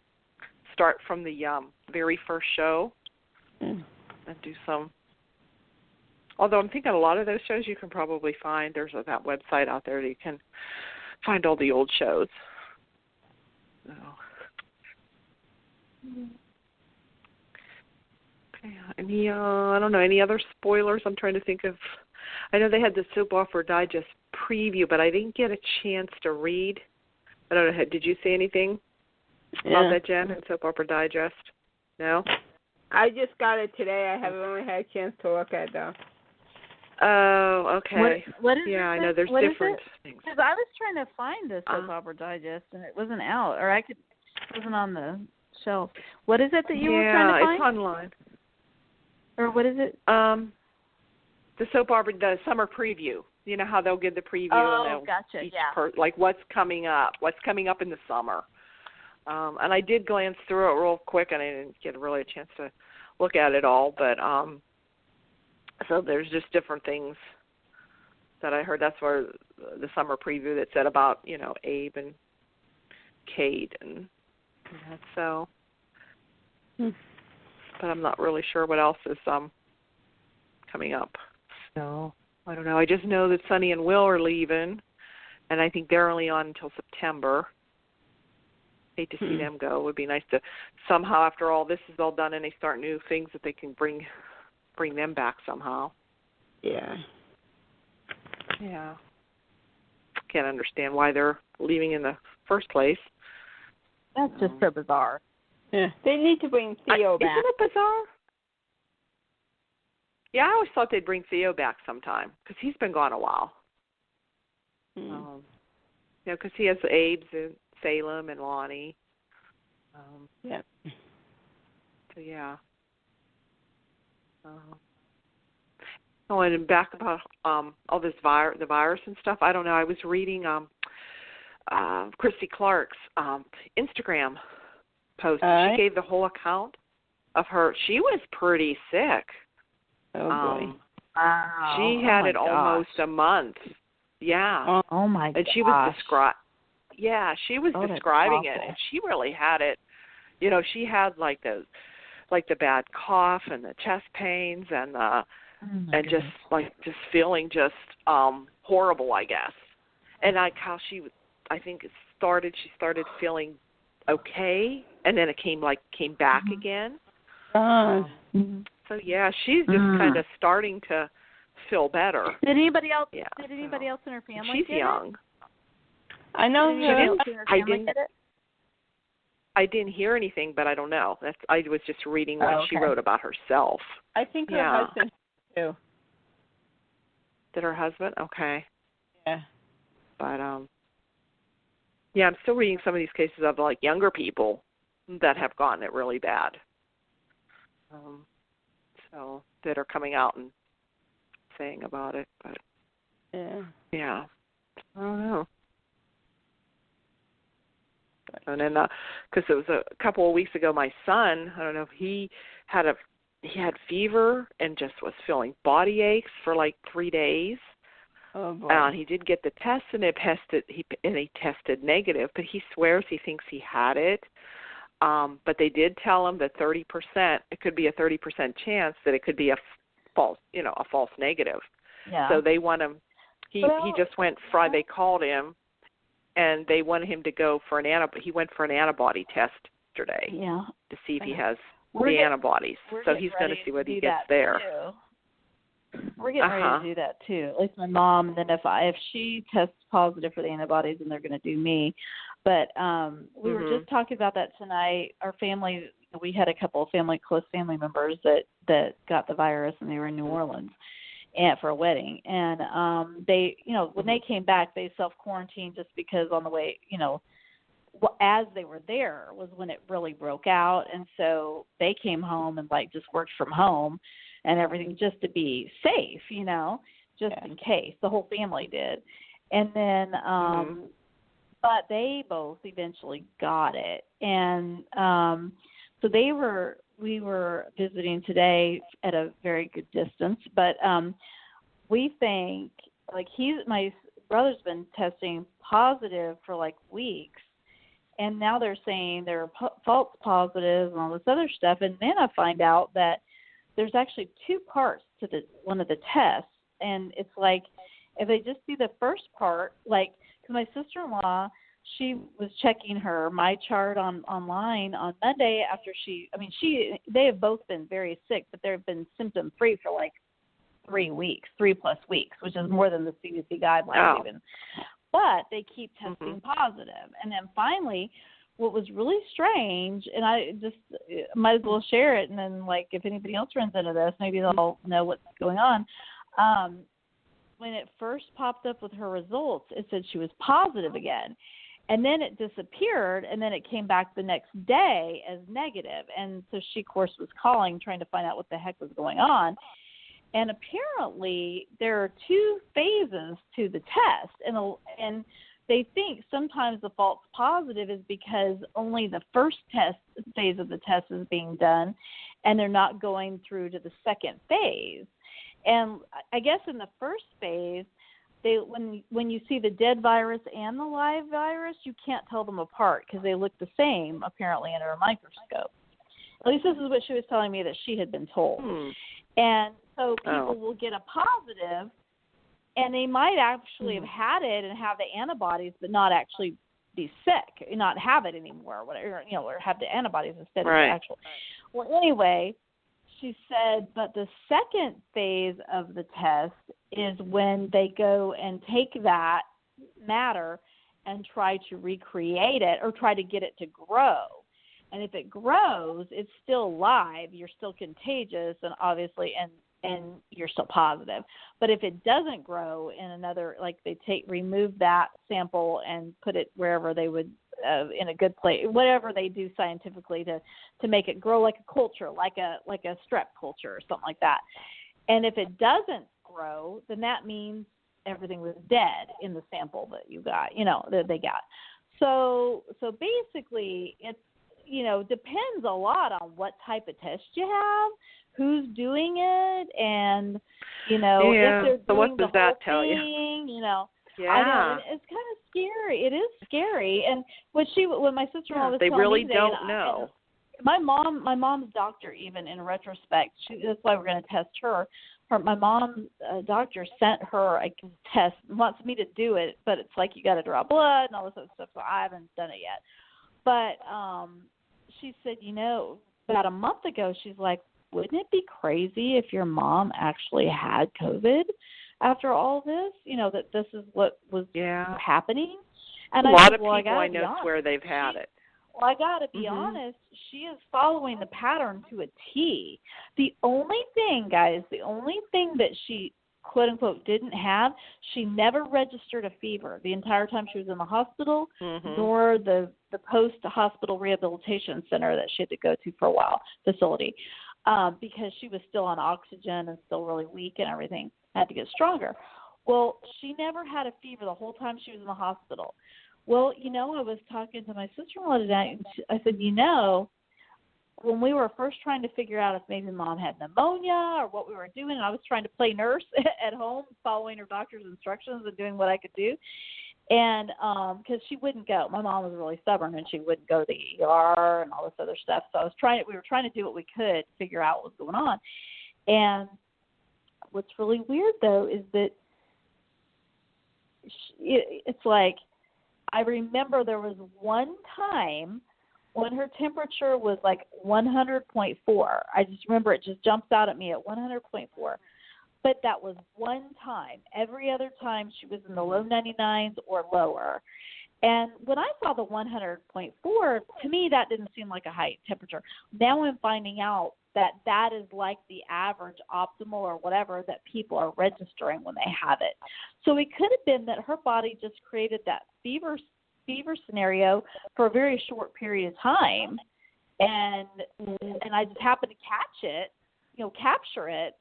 start from the very first show and do some. Although I'm thinking a lot of those shows you can probably find. There's that website out there that you can find all the old shows. So. Okay. I don't know, any other spoilers? I'm trying to think of. I know they had the Soap Opera Digest preview, but I didn't get a chance to read. I don't know. Did you see anything about that, Jen, in Soap Opera Digest? No? I just got it today. I haven't really had a chance to look at it, though. Oh, okay. What is it? I know there's different things. Because I was trying to find the Soap Opera Digest, and it wasn't out, or it wasn't on the shelf. What is it that you were trying to find? Yeah, it's online. Or what is it? The Soap Opera, the summer preview. You know how they'll give the preview and they'll gotcha. like what's coming up in the summer. And I did glance through it real quick, and I didn't get really a chance to look at it all, but so there's just different things that I heard. That's where the summer preview that said about, Abe and Kate and that. So, but I'm not really sure what else is coming up. So I don't know. I just know that Sonny and Will are leaving, and I think they're only on until September. Hate to see them go. It would be nice to somehow, after all this is all done and they start new things, that they can bring them back somehow. Yeah. Yeah. Can't understand why they're leaving in the first place. That's just so bizarre. Yeah. They need to bring Theo back. Isn't it bizarre? Yeah, I always thought they'd bring Theo back sometime because he's been gone a while. Because he has Abe's and Salem and Lani. Yeah. So, yeah. And back about all this the virus and stuff, I don't know. I was reading Christy Clark's Instagram post. She gave the whole account of her. She was pretty sick. Oh, boy. Wow. She had it almost a month. Yeah. Oh my god. And she was describing it, and she really had it. You know, she had like the bad cough and the chest pains and just feeling just horrible, I guess. And how she started feeling okay, and then it came back again. So yeah, she's just kind of starting to feel better. Did anybody else? Yeah, did anybody else in her family? She's young. I know. I didn't hear anything, but I don't know. I was just reading what she wrote about herself. I think her husband too. Did her husband? Okay. Yeah. But I'm still reading some of these cases of like younger people that have gotten it really bad. So that are coming out and saying about it, but yeah, I don't know. And then, because it was a couple of weeks ago, my son, I don't know if he had fever and just was feeling body aches for like 3 days. Oh boy. He did get the test, and he tested negative, but he swears he thinks he had it. But they did tell him that 30%, it could be a 30% chance that it could be a false negative. Yeah. So they want him. He just went Friday. They called him, and they wanted him to go for he went for an antibody test yesterday. Yeah. To see if he has the antibodies. So he's going to see what he gets there. We're getting ready to do that too. At least my mom. And then if she tests positive for the antibodies, then they're going to do me. But we were just talking about that tonight. Our family, we had a couple of close family members that got the virus, and they were in New Orleans for a wedding. And they, when they came back, they self-quarantined just because on the way, as they were there was when it really broke out. And so they came home and just worked from home and everything just to be safe, just in case. The whole family did. And then but they both eventually got it. And so we were visiting today at a very good distance, but we think my brother's been testing positive for weeks, and now they're saying they're false positives and all this other stuff. And then I find out that there's actually two parts to one of the tests, and it's if they just do the first part, because my sister-in-law, she was checking my chart online on Monday after they have both been very sick, but they've been symptom free for 3 weeks, 3+ weeks, which is more than the CDC guidelines even. But they keep testing positive. And then finally, what was really strange, and I just might as well share it, and then if anybody else runs into this, maybe they'll know what's going on. When it first popped up with her results, it said she was positive again. And then it disappeared, and then it came back the next day as negative. And so she, of course, was calling, trying to find out what the heck was going on. And apparently there are 2 phases to the test. And they think sometimes the false positive is because only the first phase of the test is being done, and they're not going through to the second phase. And I guess in the first phase, when you see the dead virus and the live virus, you can't tell them apart because they look the same, apparently, under a microscope. At least this is what she was telling me that she had been told. And so people will get a positive, and they might actually have had it and have the antibodies, but not actually be sick, and not have it anymore, whatever, or have the antibodies instead of the actual. Well, anyway, she said, but the second phase of the test is when they go and take that matter and try to recreate it or try to get it to grow. And if it grows, it's still live. You're still contagious, and obviously, and and you're still positive. But if it doesn't grow in another, like they remove that sample and put it wherever they would in a good place, whatever they do scientifically to make it grow like a culture, like a strep culture or something like that. And if it doesn't grow, then that means everything was dead in the sample that you got, that they got. So basically it's, depends a lot on what type of test you have, who's doing it, and, if they're doing so what does that tell thing, you? Yeah. I know, it's kind of scary. It is scary. And when my sister-in-law was they telling really me today, don't know. My mom's doctor, even in retrospect, that's why we're going to test her. My mom's doctor sent her a test, wants me to do it, but it's like you got to draw blood and all this other stuff, so I haven't done it yet. But she said, about a month ago, she's like, wouldn't it be crazy if your mom actually had COVID after all this? That this is what was happening? And a lot of people I know swear they've had it. Well, I got to be honest, she is following the pattern to a T. The only thing that she, quote unquote, didn't have, she never registered a fever the entire time she was in the hospital, nor the post-hospital rehabilitation center that she had to go to for a while, facility, because she was still on oxygen and still really weak and everything, had to get stronger. Well, she never had a fever the whole time she was in the hospital. Well, I was talking to my sister-in-law today, and I said, when we were first trying to figure out if maybe mom had pneumonia or what we were doing, I was trying to play nurse at home, following her doctor's instructions and doing what I could do. And because she wouldn't go. My mom was really stubborn, and she wouldn't go to the ER and all this other stuff. So we were trying to do what we could to figure out what was going on. And what's really weird, though, is that it's like, I remember there was one time when her temperature was like 100.4. I just remember it just jumps out at me at 100.4. But that was one time. Every other time she was in the low 99s or lower. And when I saw the 100.4, to me that didn't seem like a high temperature. Now I'm finding out that is like the average optimal or whatever that people are registering when they have it. So it could have been that her body just created that fever scenario for a very short period of time, and I just happened to capture it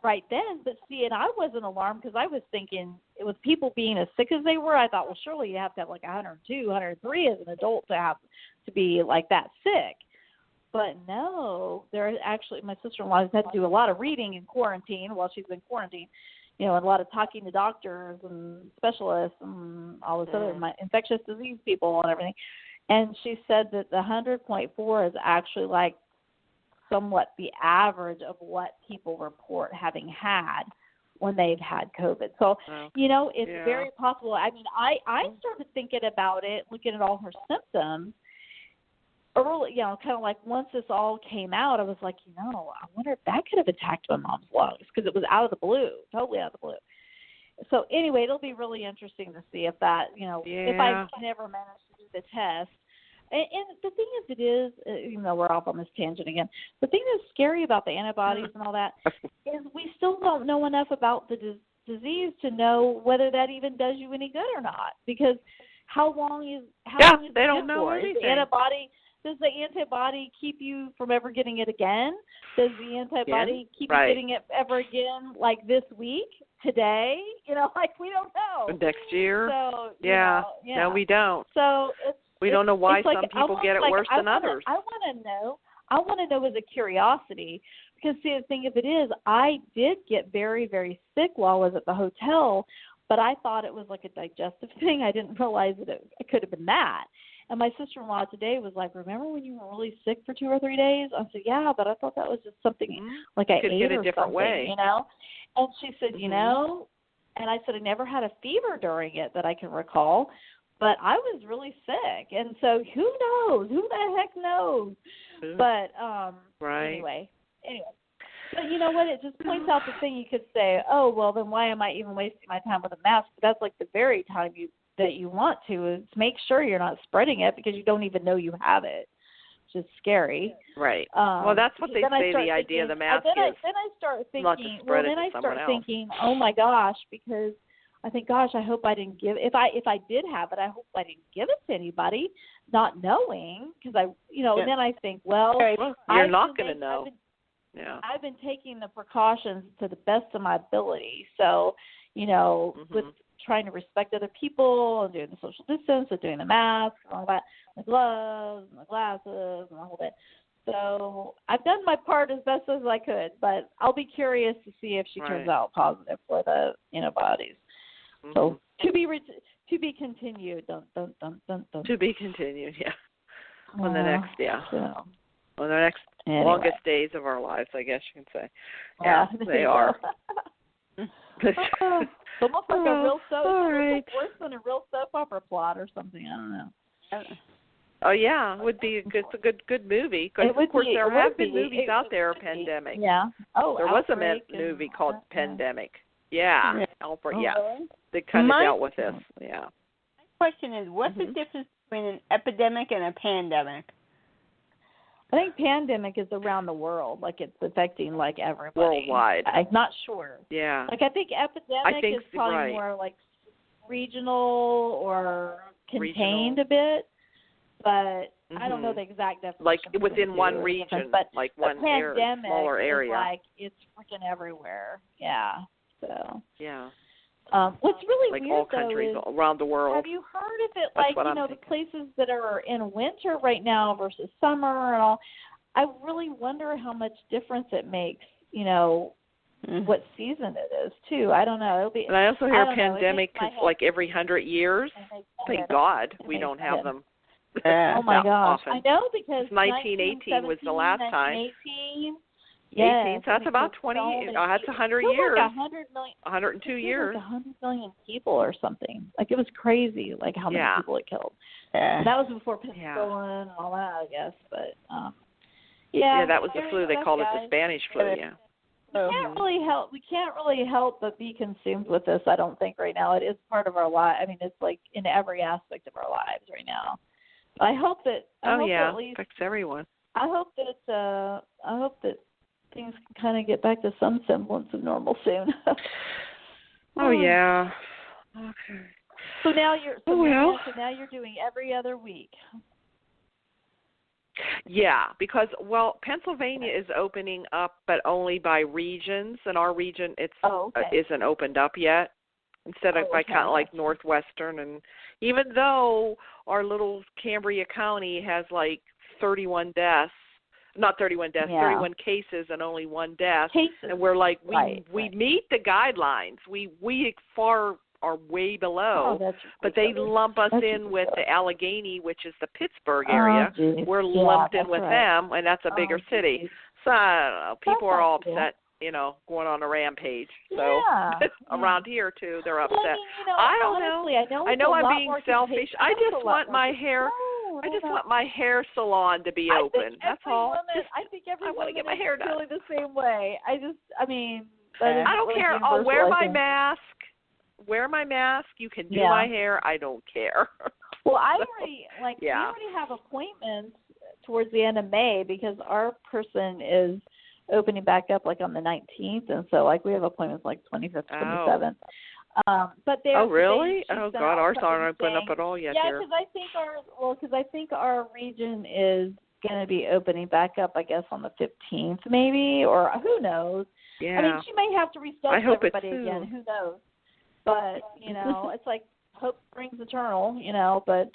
right then. But see, and I wasn't alarmed because I was thinking it was people being as sick as they were. I thought, well, surely you have to have like 102, 103 as an adult to be like that sick. But no, my sister-in-law has had to do a lot of reading in quarantine while she's been quarantined, and a lot of talking to doctors and specialists and all this other infectious disease people and everything. And she said that the 100.4 is actually like somewhat the average of what people report having had when they've had COVID. So, it's very possible. I mean, I started thinking about it, looking at all her symptoms early, kind of like once this all came out, I was like, I wonder if that could have attacked my mom's lungs because it was out of the blue, totally out of the blue. So anyway, it'll be really interesting to see if that, if I can ever manage to do the test. And the thing is, even though we're off on this tangent again, the thing that's scary about the antibodies and all that is we still don't know enough about the disease to know whether that even does you any good or not. Because how long is they don't know anything. Does the antibody keep you from ever getting it again? Does the antibody keep you getting it ever again, like this week, today? We don't know. Next year? So, No, we don't. So we don't know why some people get it worse than others. I want to know as a curiosity, because see, the thing of it is, I did get very, very sick while I was at the hotel, but I thought it was like a digestive thing. I didn't realize that it could have been that. And my sister-in-law today was like, remember when you were really sick for 2 or 3 days? I said, yeah, but I thought that was just something like I ate or different something, way. And she said, and I said I never had a fever during it that I can recall, but I was really sick. And so who knows? Who the heck knows? But anyway. But you know what? It just points out the thing you could say, oh, well, then why am I even wasting my time with a mask? But that's like the very time that you want to is make sure you're not spreading it because you don't even know you have it. just scary. Right. Well, that's what they say. The idea of the mask is. Then I start thinking. Well, then I start thinking, oh my gosh, because I think, gosh, I hope I didn't give. If I did have it, I hope I didn't give it to anybody, not knowing, because And then I think, well, you're not going to know. I've been taking the precautions to the best of my ability. So, with trying to respect other people and doing the social distance and doing the mask and all that, the gloves and the glasses and all that. So I've done my part as best as I could, but I'll be curious to see if she turns out positive for the antibodies. So to be continued. Dun, dun, dun, dun, dun. To be continued, yeah. On the next, on the next longest days of our lives, I guess you can say. Yeah, they are. Almost like a real soap. Worse than a real soap opera plot or something. I don't know. Oh yeah, it would be a good movie. Because of course there have been movies out there. Pandemic. Yeah. Oh, there was a movie called Pandemic. Yeah. Outbreak. Yeah. Really? They kind of dealt with this. Yeah. My question is, what's the difference between an epidemic and a pandemic? I think pandemic is around the world, like it's affecting like everybody. Worldwide. I'm not sure. Yeah. Like I think epidemic is probably more like regional or contained a bit, but I don't know the exact definition. Like within one region, but like one smaller area. Like it's freaking everywhere. Yeah. So. Yeah. What's really like weird, all countries though, is, around the world. have you heard of it? Like, the places that are in winter right now versus summer and all. I really wonder how much difference it makes, what season it is, too. I don't know. And I also hear pandemic is like every 100 years. Thank God we don't have them. Oh, my gosh. Often. I know, because 1918 was the last time. 1918. Yeah, 18, so that's about 20. That's 100 years. Like 100 million. 102 years. Like 100 million people or something. Like it was crazy. Like how many people it killed. Yeah. And that was before penicillin and all that, I guess. But yeah, that was the flu. They called it the Spanish flu. Yeah. We can't really help but be consumed with this. I don't think right now. It is part of our life. I mean, it's like in every aspect of our lives right now. I hope that. At least, affects everyone. I hope that things can kind of get back to some semblance of normal soon. Oh yeah. Okay. So now you're doing every other week. Yeah, because Pennsylvania is opening up, but only by regions, and our region isn't opened up yet. Instead of by kind of like Northwestern, and even though our little Cambria County has like 31 deaths. Not 31 deaths, 31 cases and only one death. And we're like, we meet the guidelines. We far are way below. But they lump us in with the Allegheny, which is the Pittsburgh area. We're lumped in with them, and that's a bigger city. So I don't know, people are all upset, going on a rampage. So around here, too, they're upset. I don't know. I know I'm being selfish. I just want my hair. I just want my hair salon to be open. That's all. I think every woman get my hair done. Really the same way. I don't care. I'll wear my mask. Wear my mask. You can do my hair. I don't care. Well, we already have appointments towards the end of May because our person is opening back up like on the 19th, and so like we have appointments like 25th, 27th. But really? Oh God, ours aren't open up at all yet. Yeah, because I think our region is going to be opening back up, I guess, on the 15th, maybe, or who knows? Yeah. I mean, she may have to reschedule everybody again. Who knows? But it's like hope springs eternal. But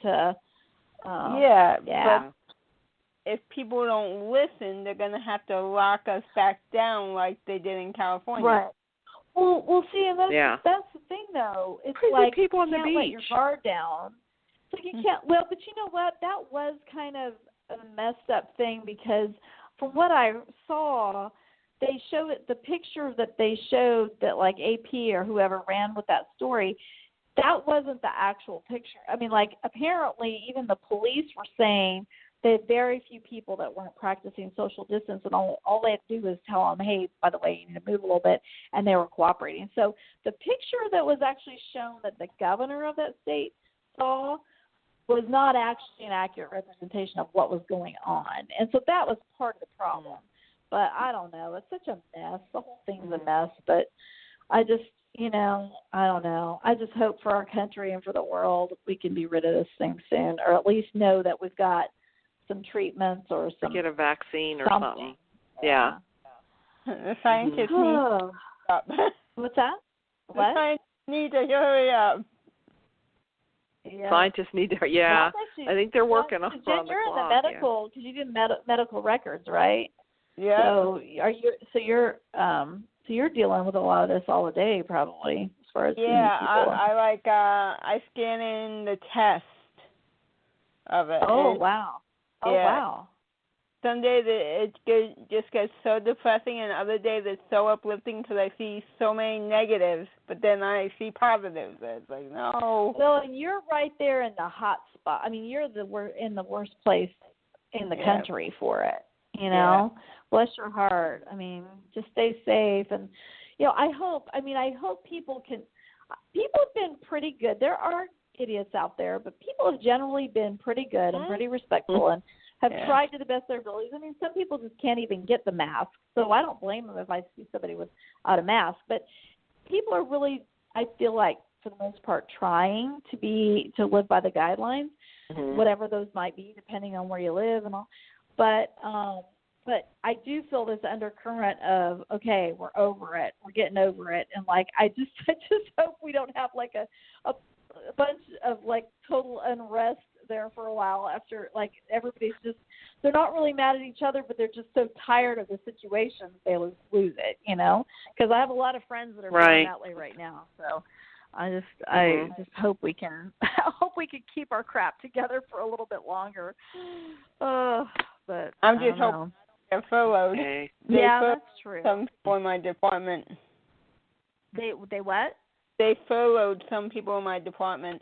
But if people don't listen, they're going to have to lock us back down like they did in California. Right. Well, see, and that's the thing, though. It's crazy like people on you the can't let beach. your guard down. It's like you can't. Well, but you know what? That was kind of a messed up thing because from what I saw, they showed it. The picture that they showed that like AP or whoever ran with that story, that wasn't the actual picture. I mean, like apparently even the police were saying they had very few people that weren't practicing social distance, and all they had to do was tell them, hey, by the way, you need to move a little bit, and they were cooperating. So the picture that was actually shown that the governor of that state saw was not actually an accurate representation of what was going on. And so that was part of the problem. But I don't know. It's such a mess. The whole thing's a mess. But I just, I don't know. I just hope for our country and for the world we can be rid of this thing soon, or at least know that we've got some treatments or some. Get a vaccine or something. Yeah. The scientists need to hurry up. What's that? The scientists need to hurry up. Yeah. Scientists need to, I think they're working on the clock. You're in the medical, because you do medical records, right? Yeah. So you're dealing with a lot of this all the day, probably, as far as seeing people. I scan in the test of it. Oh wow! Oh yeah. wow! Some days it just gets so depressing, and other days it's so uplifting because I see so many negatives, but then I see positives. It's like, no. Well, and you're right there in the hot spot. I mean, you're in the worst place in the country for it. Bless your heart. I mean, just stay safe, and I hope people can. People have been pretty good. There are idiots out there, but people have generally been pretty good and pretty respectful and have tried to the best of their abilities. I mean, some people just can't even get the mask, so I don't blame them if I see somebody without a mask. But people are really, I feel like, for the most part, trying to live by the guidelines, whatever those might be, depending on where you live and all. But I do feel this undercurrent of, okay, we're over it, we're getting over it, and like I just hope we don't have like a bunch of like total unrest there for a while after, like, everybody's just, they're not really mad at each other, but they're just so tired of the situation they lose it, because I have a lot of friends that are feeling that way right now. So I just hope we can keep our crap together for a little bit longer. But I'm just hoping they're furloughed. Okay. That's true. Some people in my department. They what? They furloughed some people in my department.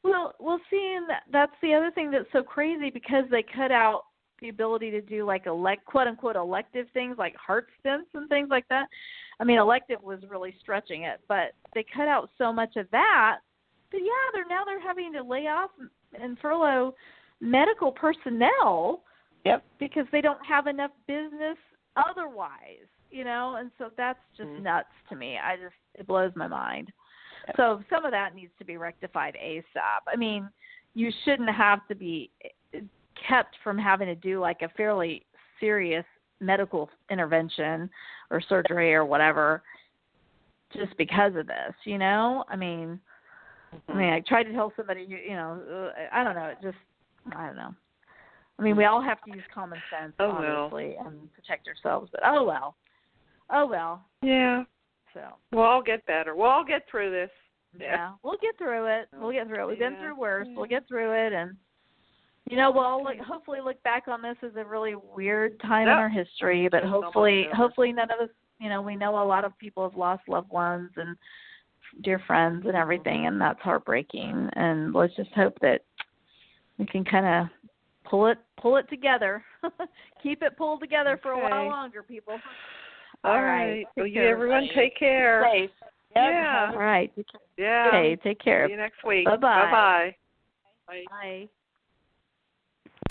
Well, see, and that's the other thing that's so crazy, because they cut out the ability to do like quote-unquote elective things like heart stents and things like that. I mean, elective was really stretching it, but they cut out so much of that. But they're having to lay off and furlough medical personnel. Yep. Because they don't have enough business otherwise, and so that's just nuts to me. It blows my mind. Yep. So some of that needs to be rectified ASAP. I mean, you shouldn't have to be kept from having to do like a fairly serious medical intervention or surgery or whatever just because of this, I mean, I tried to tell somebody, I don't know, I don't know. I mean, we all have to use common sense, obviously, and protect ourselves. But oh well. Yeah. So we'll all get better. We'll all get through this. Yeah, we'll get through it. We've been through worse. We'll get through it, and we'll all hopefully look back on this as a really weird time in our history. But hopefully none of us. We know a lot of people have lost loved ones and dear friends and everything, and that's heartbreaking. And let's just hope that we can kind of pull it together. Keep it pulled together for a while longer, people. All right. Well, everyone take care. Safe. Yep. Yeah. All right. Yeah. Okay, take care. See you next week. Bye-bye. Bye-bye. Bye.